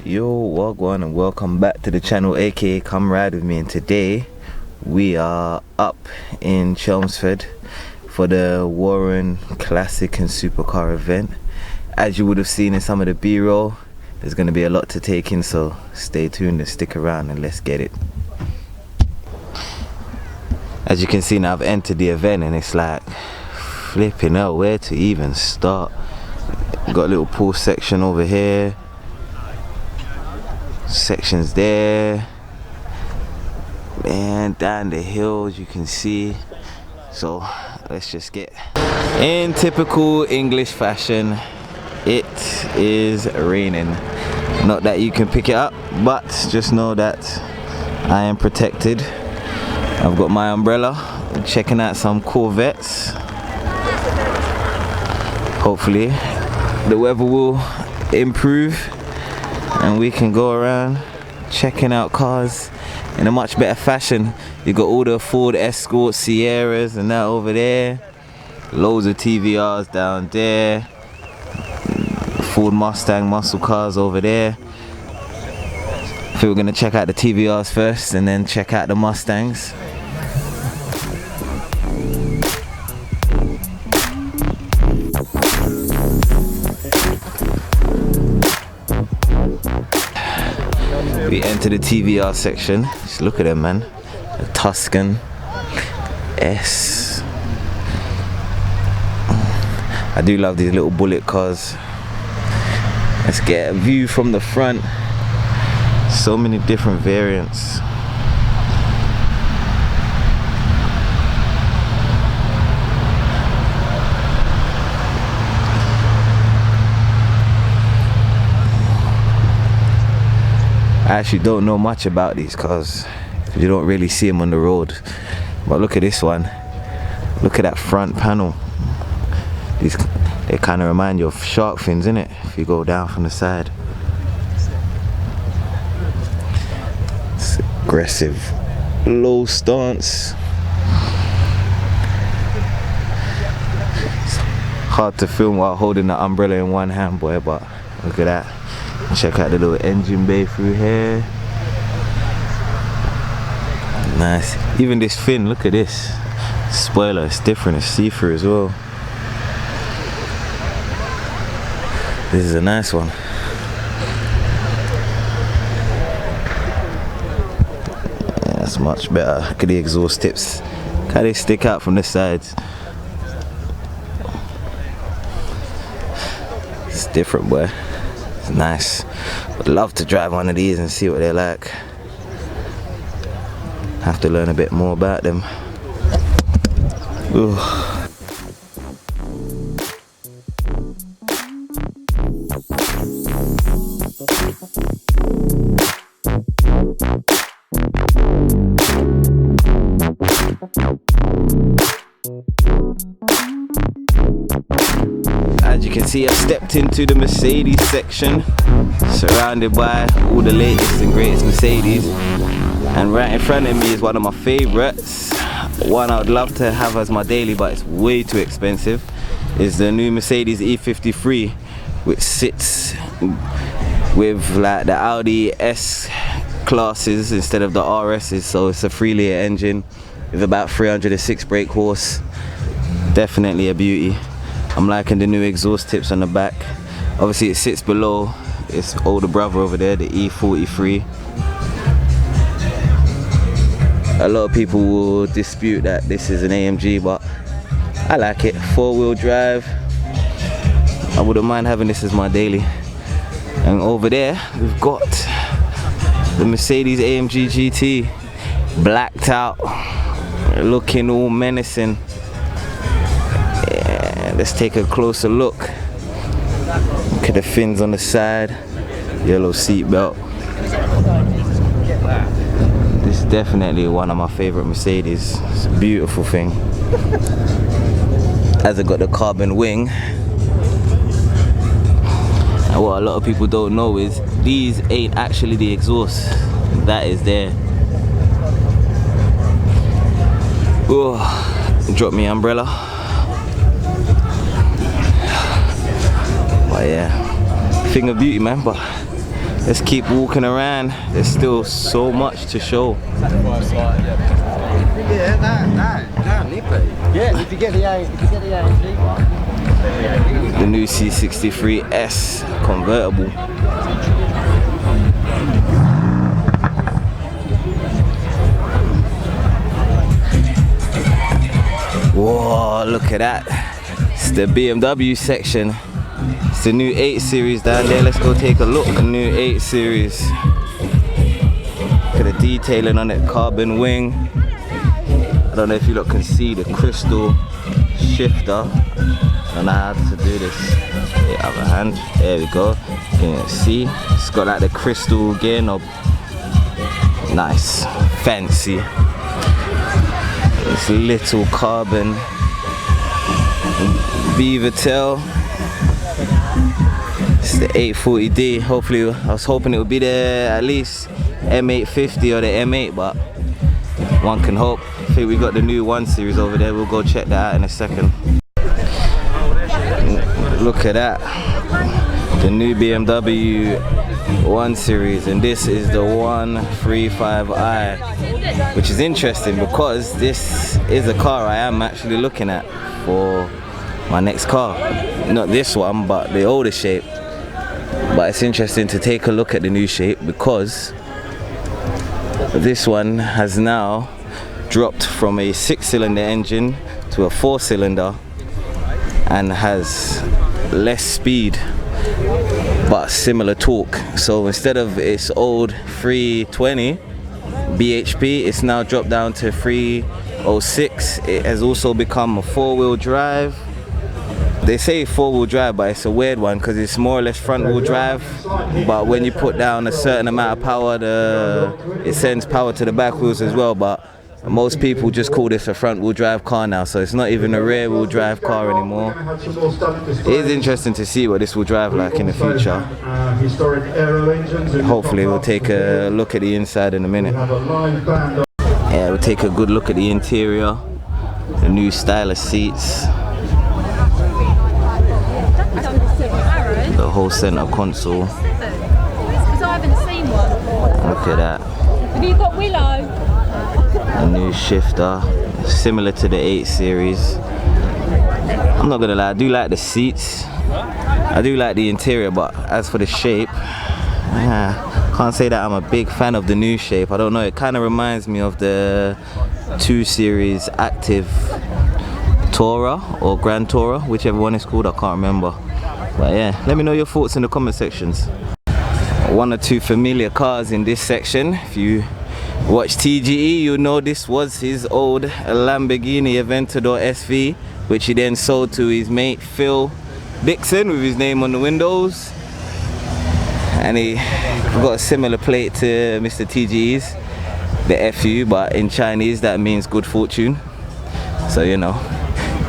Yo, Wagwan, and welcome back to the channel, aka come ride with me. And today we are up in Chelmsford for the Warren Classic and Supercar event. As you would have seen in some of the B-roll, there's going to be a lot to take in, so stay tuned and stick around and let's get it. As you can see now, I've entered the event and it's like flipping out where to even start. Got a little pool section over here, sections there, and down the hills you can see. So let's just get in typical English fashion. It is raining. Not that you can pick it up, but just know that I am protected. I've got my umbrella. I'm checking out some Corvettes. Hopefully the weather will improve and we can go around checking out cars in a much better fashion. You got all the Ford Escort, Sierras and that over there. Loads of TVRs down there. Ford Mustang muscle cars over there. I think we're gonna check out the TVRs first and then check out the Mustangs. We enter the TVR section. Just look at them, man. The Tuscan S. I do love these little bullet cars. Let's get a view from the front. So many different variants. I actually don't know much about these cars. You don't really see them on the road. But look at this one. Look at that front panel. They kind of remind you of shark fins, innit? If you go down from the side. It's aggressive. Low stance. It's hard to film while holding the umbrella in one hand, boy, but look at that. Check out the little engine bay through here. Nice. Even this fin, look at this. Spoiler, it's different, it's see-through as well. This is a nice one. Yeah, that's much better. Look at the exhaust tips. How they stick out from the sides. It's different, boy. It's nice. Would love to drive one of these and see what they're like. Have to learn a bit more about them. Ooh. As you can see, I've stepped into the Mercedes section, surrounded by all the latest and greatest Mercedes, and right in front of me is one of my favorites, one I would love to have as my daily but it's way too expensive, is the new Mercedes E53, which sits with like the Audi S classes instead of the RS's, so it's a 3-litre engine with about 306 brake horse. Definitely a beauty. I'm liking the new exhaust tips on the back. Obviously it sits below its older brother over there, the E43. A lot of people will dispute that this is an AMG, but I like it. 4-wheel drive. I wouldn't mind having this as my daily. And over there we've got the Mercedes AMG GT, blacked out, looking all menacing. Let's take a closer look. Look at the fins on the side, yellow seat belt. This is definitely one of my favorite Mercedes. It's a beautiful thing. As it got the carbon wing. And what a lot of people don't know is these ain't actually the exhaust. That is there. Oh, drop me umbrella. But yeah, thing of beauty, man. But let's keep walking around. There's still so much to show. Yeah, if you get the AMG one. The new C63S convertible. Whoa, look at that. It's the BMW section. It's the new 8 Series down there. Let's go take a look at the new 8 Series. Look at the detailing on it, carbon wing. I don't know if you lot can see the crystal shifter. I don't know how to do this. The other hand, there we go. Can you see? It's got like the crystal gear knob. Nice, fancy. This little carbon beaver tail. It's the 840D. Hopefully, I was hoping it would be there at least M850 or the M8, but one can hope. I think we got the new 1 Series over there. We'll go check that out in a second. Look at that. The new BMW 1 Series, and this is the 135i, which is interesting because this is a car I am actually looking at for my next car. Not this one, but the older shape. But it's interesting to take a look at the new shape because this one has now dropped from a 6-cylinder engine to a 4-cylinder and has less speed but similar torque. So instead of its old 320 bhp, it's now dropped down to 306. It has also become a 4-wheel drive. They say 4-wheel drive, but it's a weird one because it's more or less front-wheel drive, but when you put down a certain amount of power, it sends power to the back wheels as well. But most people just call this a front-wheel drive car now, so it's not even a rear-wheel drive car anymore. It is interesting to see what this will drive like in the future. Hopefully we'll take a look at the inside in a minute. Yeah, we'll take a good look at the interior, the new stylish seats, the whole center console. Look at that. Have you got Willow? A new shifter, similar to the 8 Series. I'm not gonna lie, I do like the seats. I do like the interior, but as for the shape, can't say that I'm a big fan of the new shape. I don't know, it kind of reminds me of the 2 Series Active Tourer or Grand Tourer, whichever one it's called, I can't remember. But yeah, let me know your thoughts in the comment sections. One or two familiar cars in this section. If you watch TGE, you know this was his old Lamborghini Aventador SV, which he then sold to his mate Phil Dixon with his name on the windows. And he got a similar plate to Mr. TGE's, the FU, but in Chinese that means good fortune. So you know,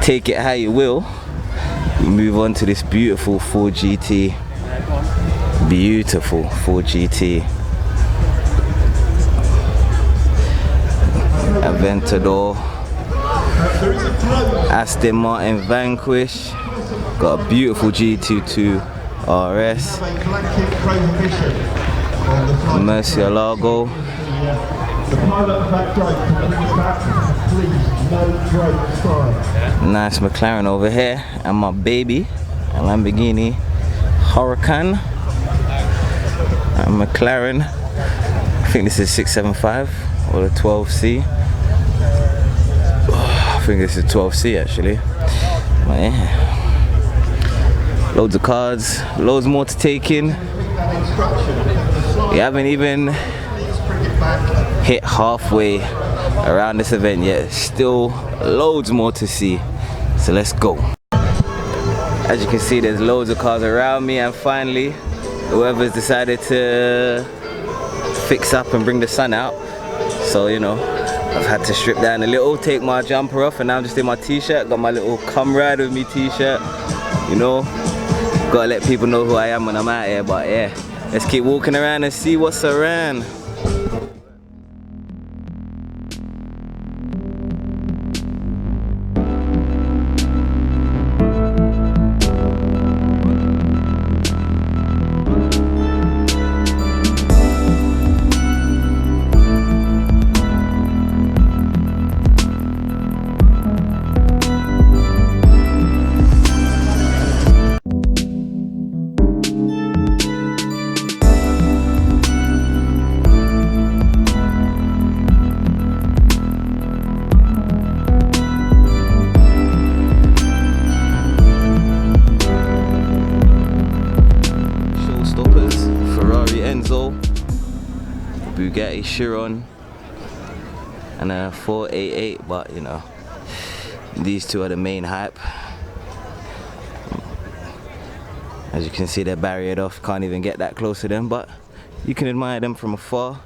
take it how you will. We move on to this beautiful Ford GT. Beautiful Ford GT. Aventador. Aston Martin Vanquish. Got a beautiful G22 RS. Murcielago. Nice McLaren over here, and my baby, a Lamborghini Huracan. And McLaren, I think this is 675 or the 12C. I think this is 12C actually. But yeah. Loads of cars, loads more to take in. We haven't even hit halfway around this event yet. Still loads more to see. So let's go. As you can see, there's loads of cars around me, and finally whoever's decided to fix up and bring the sun out. So you know, I've had to strip down a little, take my jumper off, and now I'm just in my t-shirt. Got my little come ride with me t-shirt. You know, gotta let people know who I am when I'm out here. But yeah, let's keep walking around and see what's around. Enzo, Bugatti Chiron, and a 488, but you know, these two are the main hype. As you can see, they're barriered off, can't even get that close to them, but you can admire them from afar.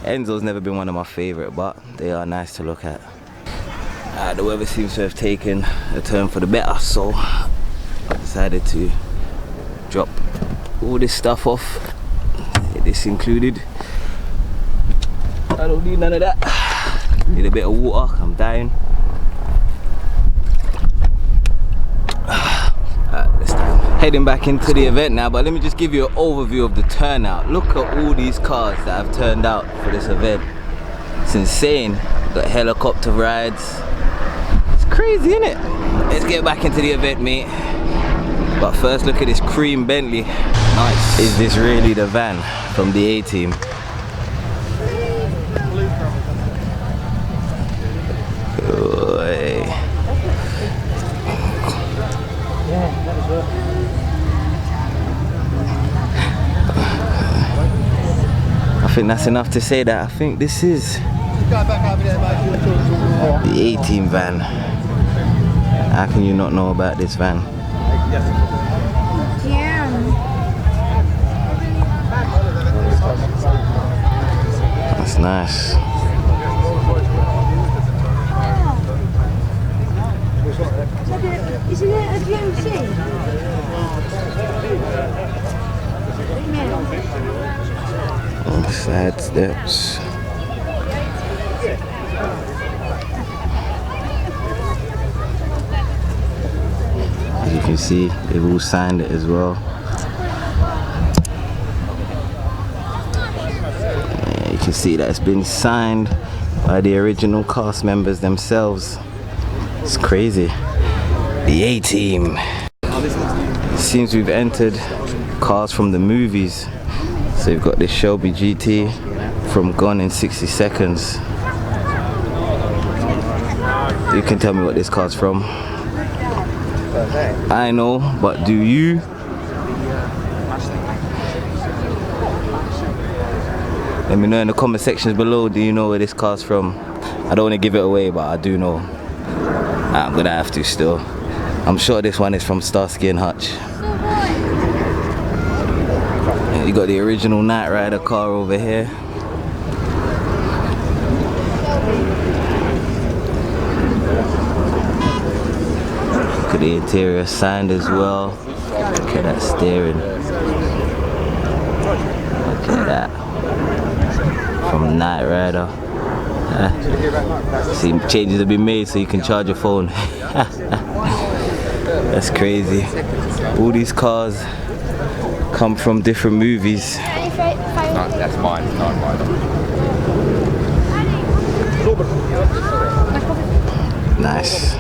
Enzo's never been one of my favorite, but they are nice to look at. The weather seems to have taken a turn for the better, so I decided to drop all this stuff off, this included. I don't need none of that. Need a bit of water, I'm dying. Heading back into the event now, but let me just give you an overview of the turnout. Look at all these cars that have turned out for this event. It's insane. Got helicopter rides. It's crazy, isn't it? Let's get back into the event, mate. But first, look at this cream Bentley. Nice. Is this really the van from the A-Team? I think that's enough to say that I think this is the A-Team van. How can you not know about this van? Yeah. That's nice. Is it a GMC? Side steps. As you can see, they've all signed it as well. Yeah, you can see that it's been signed by the original cast members themselves. It's crazy. The A-Team. It seems we've entered cars from the movies. So you've got this Shelby GT from Gone in 60 Seconds. You can tell me what this car's from. I know, but do you? Let me know in the comment sections below, do you know where this car's from? I don't want to give it away, but I do know. I'm gonna have to still. I'm sure this one is from Starsky and Hutch. You got the original Knight Rider car over here. Look at the interior signed as well. Look at that steering. Look at that. From Knight Rider. See, changes have been made so you can charge your phone. That's crazy. All these cars come from different movies. That's mine, not mine. Nice.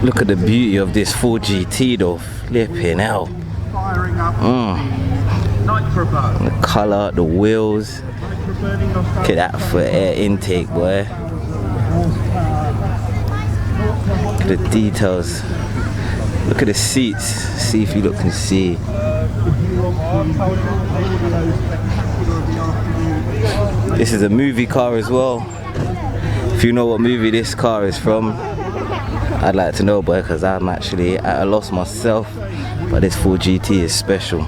Look at the beauty of this 4GT though. Flipping hell. The colour, the wheels. Look at that for air intake, boy. Look at the details. Look at the seats. See if you look can see. This is a movie car as well. If you know what movie this car is from, I'd like to know, boy, because I'm actually at a loss myself. But this 4GT is special.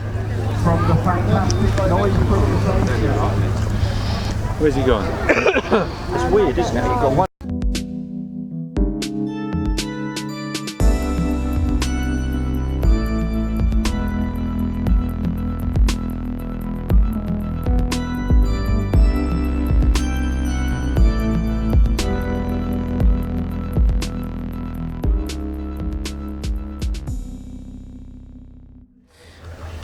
Where's he going? It's weird, isn't it? You've got one.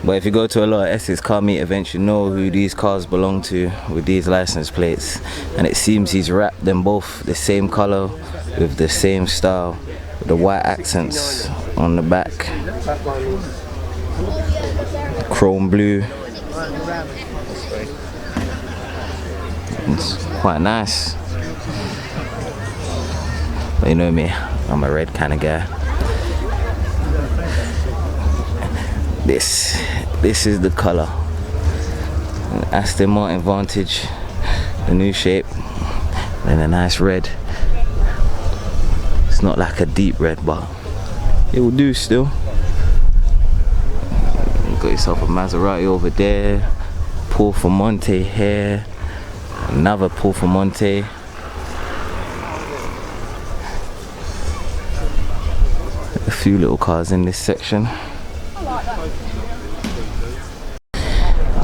But if you go to a lot of Essex car meet events, you know who these cars belong to with these license plates. And it seems he's wrapped them both the same color with the same style, with the white accents on the back. Chrome blue. It's quite nice. But you know me, I'm a red kind of guy. This is the color. Aston Martin Vantage, the new shape, and a nice red. It's not like a deep red, but it will do still. Got yourself a Maserati over there, Performante here, another Performante. A few little cars in this section.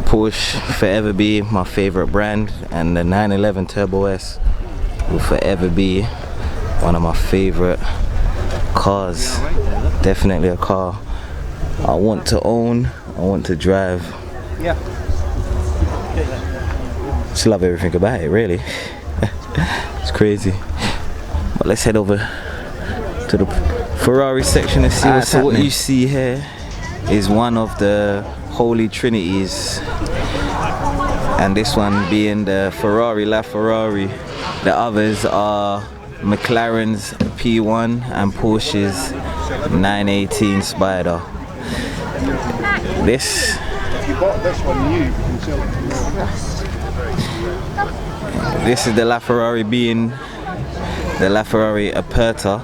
Porsche forever be my favorite brand, and the 911 Turbo S will forever be one of my favorite cars. Definitely a car I want to own, I want to drive. Yeah. Just love everything about it, really. It's crazy. But let's head over to the Ferrari section and see what's happening. What you see here is one of the Holy Trinities, and this one being the Ferrari LaFerrari. The others are McLaren's P1 and Porsche's 918 Spider. This is the LaFerrari, being the LaFerrari Aperta,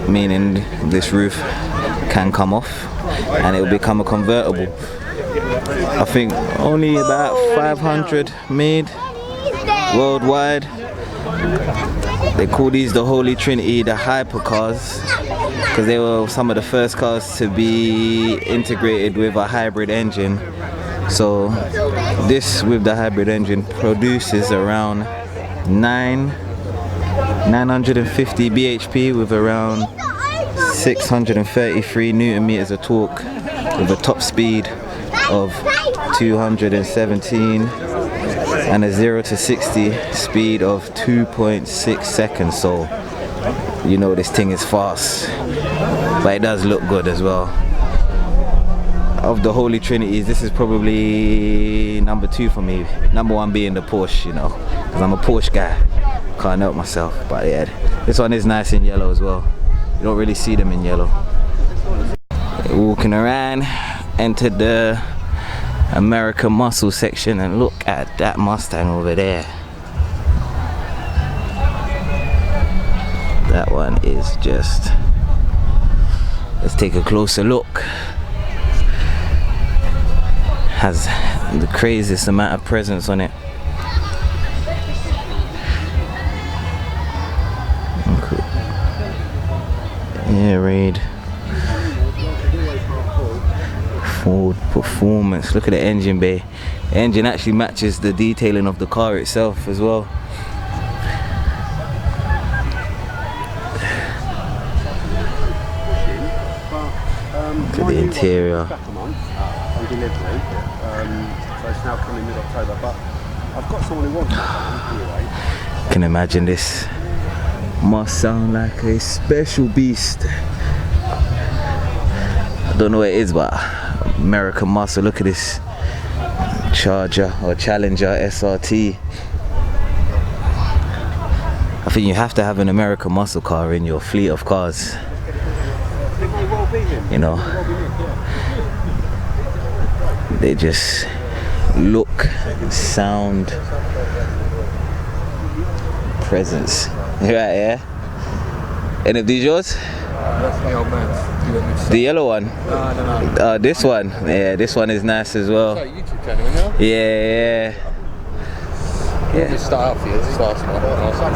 meaning this roof can come off and it will become a convertible. I think only about 500 made worldwide. They call these the Holy Trinity, the hypercars, because they were some of the first cars to be integrated with a hybrid engine. So this with the hybrid engine produces around 950 bhp with around 633 newton meters of torque, with a top speed of 217 and a 0 to 60 speed of 2.6 seconds. So you know this thing is fast, but it does look good as well. Of the Holy Trinities, this is probably number 2 for me. Number 1 being the Porsche, you know, because I'm a Porsche guy. Can't help myself. But yeah, this one is nice in yellow as well. You don't really see them in yellow. Walking around, entered the American Muscle section, and look at that Mustang over there. That one is just... Let's take a closer look. Has the craziest amount of presence on it. Air raid. Ford performance. Look at the engine bay. The engine actually matches the detailing of the car itself as well. Look at the interior. Delivery, so it's now coming mid-October, but I've got someone who wants it anyway. Can imagine this must sound like a special beast. I don't know what it is, but American Muscle. Look at this Charger or Challenger SRT. I think you have to have an American Muscle car in your fleet of cars, you know. They just look, sound, presence. Right, yeah? Any of these yours? That's the old man's. The yellow one? No. This one? Yeah, this one is nice as well. Is that a YouTube channel, isn't it? Yeah. Let me start out for you, this last one.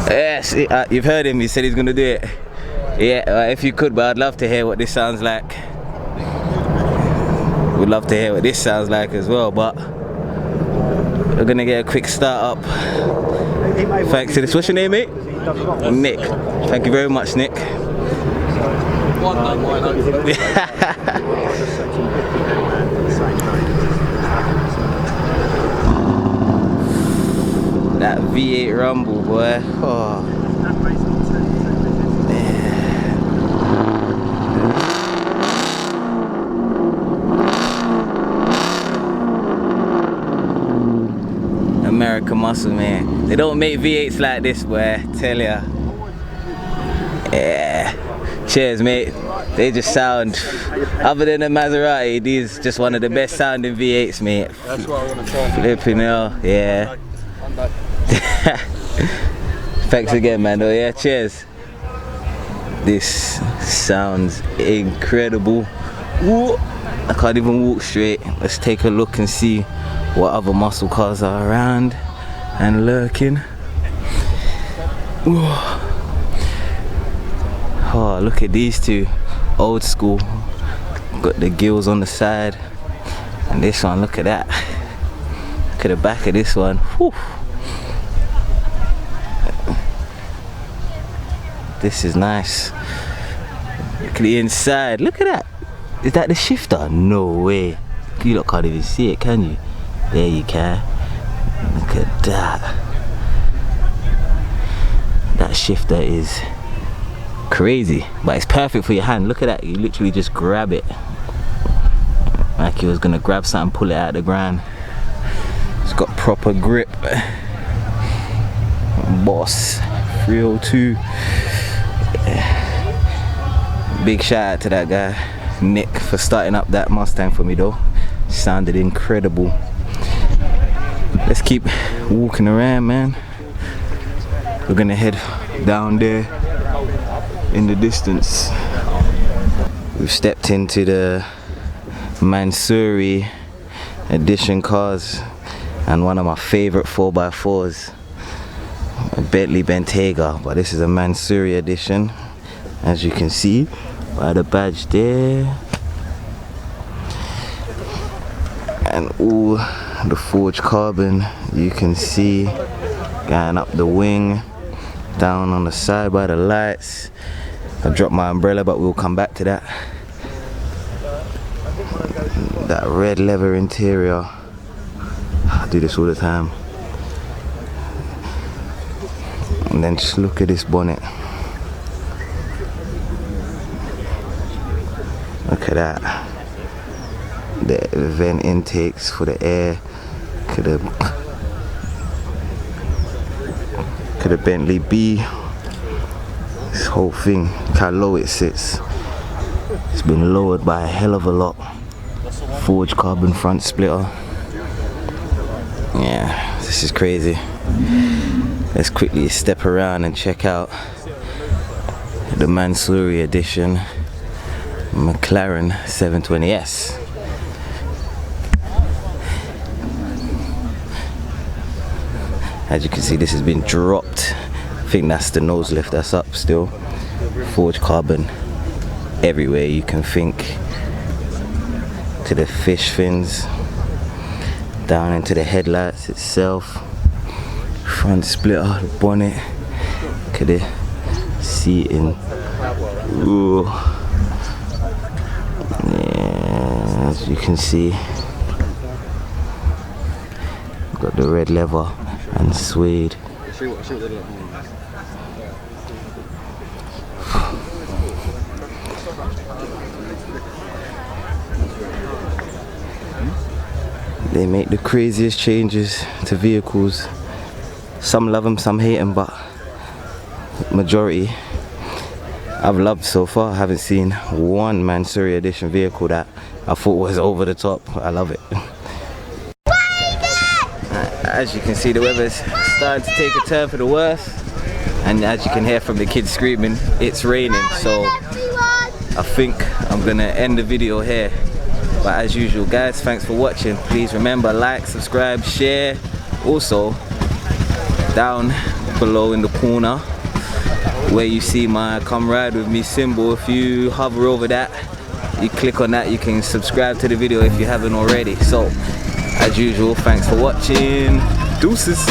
Yes, you've heard him, he said he's going to do it. Yeah, if you could, but I'd love to hear what this sounds like. We'd love to hear what this sounds like as well, but we're gonna get a quick start up. Thanks to this. What's your name, mate? Nick. Thank you very much, Nick. That V8 rumble, boy. Oh. American Muscle, man. They don't make V8s like this, boy. Tell ya. Yeah. Cheers, mate. They just sound, other than the Maserati, these just one of the best sounding V8s, mate. That's what I want to try. Flipping hell, yeah. Thanks again, man. Oh yeah, cheers. This sounds incredible. Whoa. I can't even walk straight. Let's take a look and see what other muscle cars are around and lurking. Whoa. Oh, look at these two, old school. Got the gills on the side, and this one, look at that. Look at the back of this one. Whew. This is nice. Look at the inside. Look at that. Is that the shifter? No way. You lot can't even see it, can you? There you can. Look at that. That shifter is crazy, but it's perfect for your hand. Look at that. You literally just grab it like you was gonna grab something, pull it out of the ground. It's got proper grip. Boss 302. Big shout out to that guy Nick for starting up that Mustang for me though. Sounded incredible. Let's keep walking around, man. We're gonna head down there in the distance. We've stepped into the Mansory edition cars and one of my favorite 4x4s, a Bentley Bentayga, but this is a Mansory edition, as you can see by the badge there, and all the forged carbon you can see going up the wing, down on the side by the lights. I dropped my umbrella, but we'll come back to that. That red leather interior, I do this all the time. And then just look at this bonnet. Look at that. The vent intakes for the air. Look at the Bentley B. This whole thing, look how low it sits. It's been lowered by a hell of a lot. Forged carbon front splitter. Yeah, this is crazy. Let's quickly step around and check out the Mansory edition McLaren 720S. As you can see, this has been dropped. I think that's the nose lift that's up still. Forged carbon everywhere you can think. To the fish fins, down into the headlights itself. Front splitter, the bonnet. Look at the seating. Ooh. Yeah, as you can see, got the red leather and suede. They make the craziest changes to vehicles. Some love them, some hate them, but majority I've loved so far. I haven't seen one Mansory edition vehicle that I thought was over the top. I love it. As you can see, the weather's starting to take a turn for the worse, and as you can hear from the kids screaming, it's raining, so I think I'm gonna end the video here. But as usual, guys, thanks for watching. Please remember, like, subscribe, share. Also, down below in the corner where you see my come ride with me symbol, if you hover over that, you click on that, you can subscribe to the video if you haven't already. So as usual, thanks for watching. Deuces.